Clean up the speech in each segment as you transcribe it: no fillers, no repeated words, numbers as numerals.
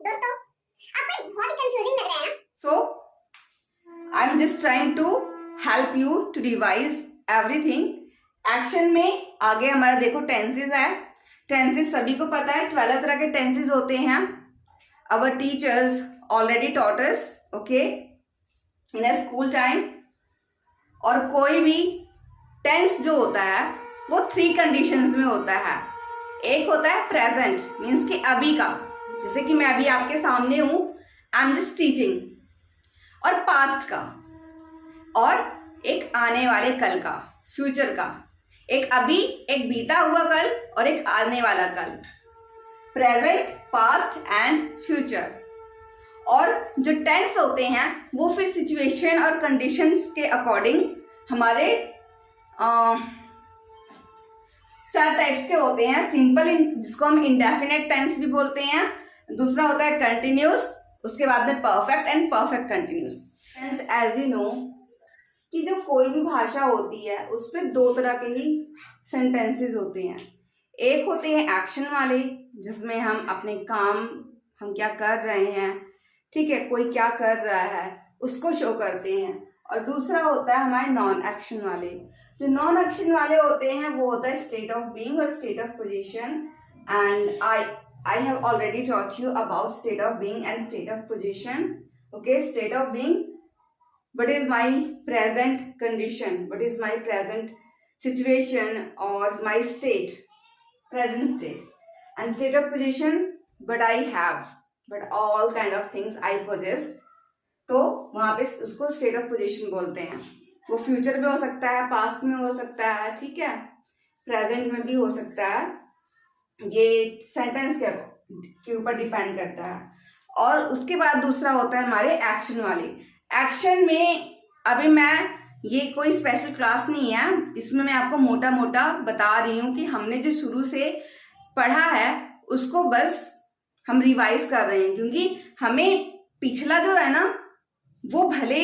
दोस्तों आपको बहुत ही कंफ्यूजिंग लग रहा है ना? So I am just trying to help you to revise everything. Action में आगे हमारा देखो टेंसेस है. टेंसेस सभी को पता है 12 तरह के टेंसेस होते हैं. Our teachers already taught us, okay, in a school time. और कोई भी टेंस जो होता है वो 3 कंडीशंस में होता है. एक होता है प्रेजेंट, मीन्स कि अभी का, जैसे कि मैं अभी आपके सामने हूँ, आई एम जस्ट टीचिंग. और पास्ट का, और एक आने वाले कल का, फ्यूचर का. एक अभी, एक बीता हुआ कल और एक आने वाला कल. Present, past and future. और जो टेंस होते हैं वो फिर सिचुएशन और कंडीशंस के अकॉर्डिंग हमारे 4 टाइप्स के होते हैं. सिंपल, जिसको हम इंडेफिनेट टेंस भी बोलते हैं. दूसरा होता है कंटिन्यूस, उसके बाद में perfect and perfect continuous. Friends, as you know कि जो कोई भी भाषा होती है उस पर 2 तरह के ही सेंटेंसेस होते हैं. एक होते हैं एक्शन वाले, जिसमें हम अपने काम, हम क्या कर रहे हैं, ठीक है, कोई क्या कर रहा है उसको शो करते हैं. और दूसरा होता है हमारे नॉन एक्शन वाले. जो नॉन एक्शन वाले होते हैं वो होता है स्टेट ऑफ बीइंग और state of position. And I have already taught you about state of being and state of position. Okay, state of being, what is my present condition, what is my present situation or my state, present state. And state of position, but I have, but all kind of things I possess. तो वहाँ पे उसको state of position बोलते हैं. वो future में हो सकता है, पास्ट में हो सकता है, ठीक है, प्रेजेंट में भी हो सकता है. ये सेंटेंस के ऊपर डिपेंड करता है. और उसके बाद दूसरा होता है हमारे एक्शन वाले. एक्शन में अभी मैं, ये कोई स्पेशल क्लास नहीं है, इसमें मैं आपको मोटा मोटा बता रही हूँ कि हमने जो शुरू से पढ़ा है उसको बस हम रिवाइज कर रहे हैं. क्योंकि हमें पिछला जो है ना वो भले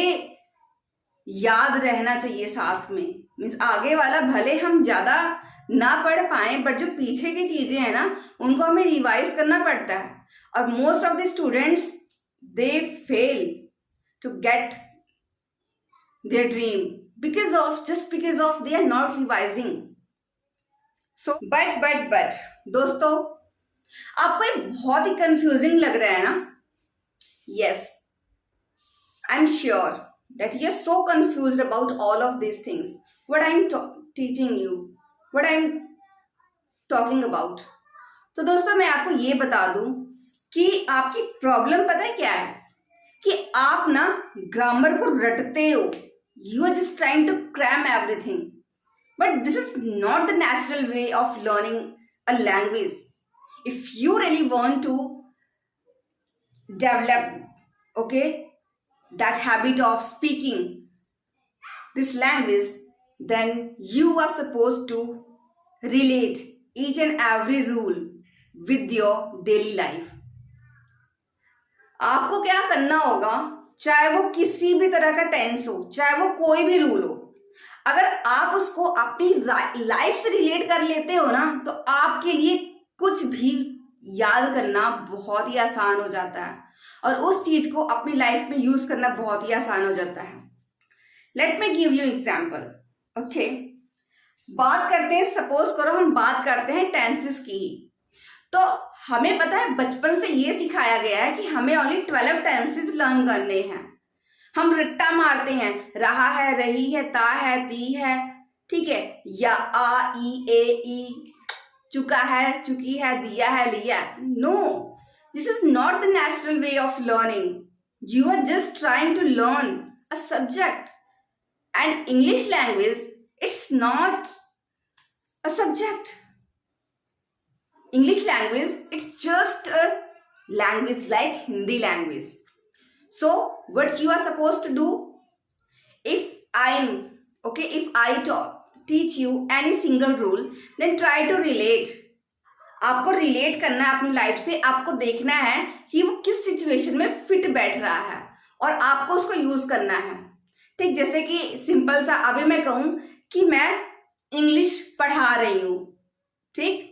याद रहना चाहिए साथ में, मीन्स आगे वाला भले हम ज़्यादा ना पढ़ पाए, बट जो पीछे की चीज़ें हैं ना उनको हमें रिवाइज करना पड़ता है. और most of the students they fail to get their dream because of they are not revising. So but दोस्तों, आपको ये बहुत ही कंफ्यूजिंग लग रहा है ना? Yes, I'm sure that you are so confused about all of these things. What I'm teaching you, what I'm talking about. तो दोस्तों, मैं आपको ये बता दूं कि आपकी प्रॉब्लम पता है क्या है, कि आप ना ग्रामर को रटते हो. You are just trying to cram everything, but this is not the natural way of learning a language. If you really want to develop, okay, that habit of speaking this language, then you are supposed to relate each and every rule with your daily life. आपको क्या करना होगा, चाहे वो किसी भी तरह का टेंस हो, चाहे वो कोई भी रूल हो, अगर आप उसको अपनी लाइफ से रिलेट कर लेते हो ना तो आपके लिए कुछ भी याद करना बहुत ही आसान हो जाता है और उस चीज को अपनी लाइफ में यूज करना बहुत ही आसान हो जाता है. Let me give you example. Okay, बात करते हैं, सपोज करो हम बात करते हैं टेंसेस की. तो हमें पता है बचपन से ये सिखाया गया है कि हमें ओनली 12 टेंसेस लर्न करने हैं. हम रट्टा मारते हैं, रहा है, रही है, ता है, ती है, ठीक है, या आ, ई, ए, ई, चुका है, चुकी है, दिया है, लिया. No, this is not the natural way of learning. You are just trying to learn a subject. And English language, it's not a subject. English language, it's just a language like Hindi language. So what you are supposed to do, if I teach you any single rule, then try to relate. आपको relate करना है अपनी life से. आपको देखना है कि वो किस सिचुएशन में फिट बैठ रहा है और आपको उसको यूज करना है. ठीक, जैसे कि सिंपल सा अभी मैं कहूँ कि मैं इंग्लिश पढ़ा रही हूँ, ठीक,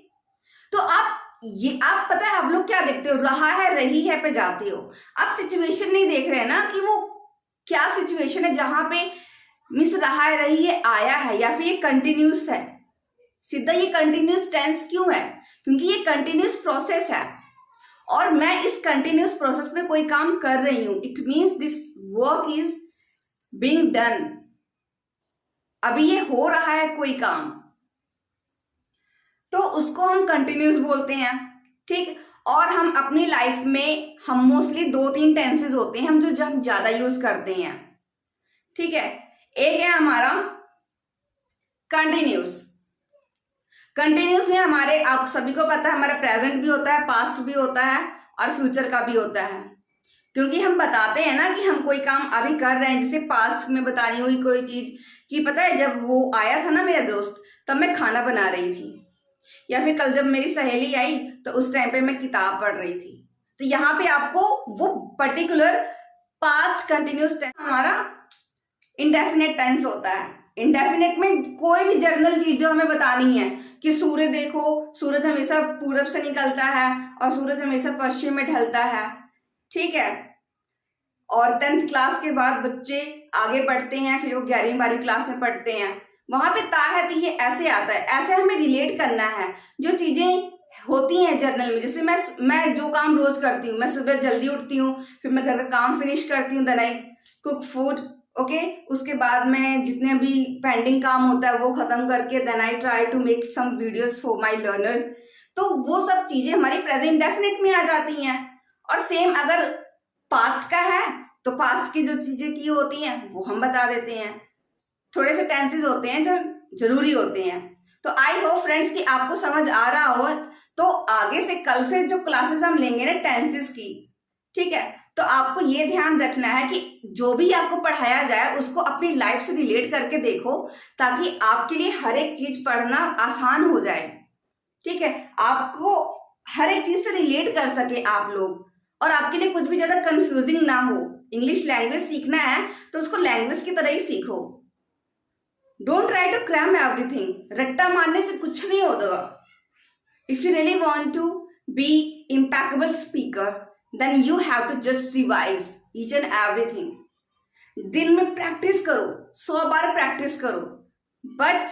तो आप ये आप पता है आप लोग क्या देखते हो, रहा है रही है पे जाते हो। आप सिचुएशन नहीं देख रहे हैं ना कि वो क्या सिचुएशन है जहां पे मिस रहा है रही है आया है, या फिर ये कंटिन्यूस है। सीधा ये कंटिन्यूस टेंस क्यों है? क्योंकि ये कंटिन्यूस प्रोसेस है और मैं इस कंटिन्यूस प्रोसेस में कोई काम कर रही हूं। It means this work is being done. अभी ये हो रहा है कोई काम, तो उसको हम कंटिन्यूस बोलते हैं। ठीक, और हम अपनी लाइफ में हम मोस्टली 2-3 टेंसेस होते हैं हम जो हम ज्यादा यूज करते हैं। ठीक है, एक है हमारा कंटिन्यूस। कंटिन्यूस में हमारे, आप सभी को पता है, हमारा प्रेजेंट भी होता है, पास्ट भी होता है और फ्यूचर का भी होता है। क्योंकि हम बताते हैं ना कि हम कोई काम अभी कर रहे हैं। जैसे पास्ट में बता रही हुई कोई चीज कि पता है जब वो आया था ना मेरा दोस्त, तब मैं खाना बना रही थी, या फिर कल जब मेरी सहेली आई तो उस टाइम पे मैं किताब पढ़ रही थी। तो यहाँ पे आपको वो पर्टिकुलर पास्ट कंटिन्यूस टेंस हमारा इंडेफिनेट टेंस होता है। इंडेफिनेट में कोई भी जर्नल चीज जो हमें बतानी है कि सूर्य देखो, सूरज हमेशा पूरब से निकलता है और सूरज हमेशा पश्चिम में ढलता है। ठीक है, और 10th क्लास के बाद बच्चे आगे बढ़ते हैं, फिर वो 11वीं-12वीं क्लास में पढ़ते हैं, वहां पे ताहत ये ऐसे आता है। ऐसे हमें रिलेट करना है जो चीजें होती हैं जर्नल में। जैसे मैं जो काम रोज करती हूँ, मैं सुबह जल्दी उठती हूँ, फिर मैं घर का काम फिनिश करती हूँ, then I cook food, okay. उसके बाद में जितने भी पेंडिंग काम होता है वो खत्म करके then I try to make some videos for my learners. तो वो सब चीजें हमारी प्रेजेंट डेफिनेट में आ जाती हैं। और सेम अगर पास्ट का है तो पास्ट की जो चीजें की होती हैं वो हम बता देते हैं। थोड़े से टेंसेस होते हैं जो जरूरी होते हैं। तो आई होप फ्रेंड्स कि आपको समझ आ रहा हो। तो आगे से कल से जो क्लासेस हम लेंगे ना टेंसेस की, ठीक है, तो आपको ये ध्यान रखना है कि जो भी आपको पढ़ाया जाए उसको अपनी लाइफ से रिलेट करके देखो, ताकि आपके लिए हर एक चीज पढ़ना आसान हो जाए। ठीक है, आपको हर एक चीज से रिलेट कर सके आप लोग, और आपके लिए कुछ भी ज्यादा कंफ्यूजिंग ना हो। इंग्लिश लैंग्वेज सीखना है तो उसको लैंग्वेज की तरह ही सीखो। Don't try to cram everything. रट्टा मारने से कुछ नहीं होगा। If you really want to be impeccable speaker then you have to just revise each and everything. दिन में प्रैक्टिस करो, 100 बार प्रैक्टिस करो, but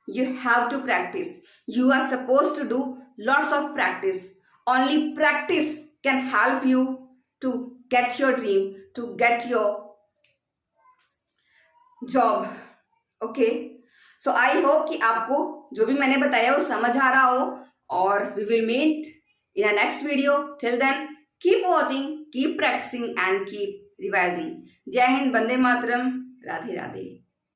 you have to practice. You are supposed to do lots of practice. Only practice can help you to get your dream, to get your job. Okay, so I hope कि आपको जो भी मैंने बताया वो समझ आ रहा हो, और we will meet in a next video. Till then, keep watching, keep practicing and keep revising. जय हिंद, वंदे मातरम, राधे राधे।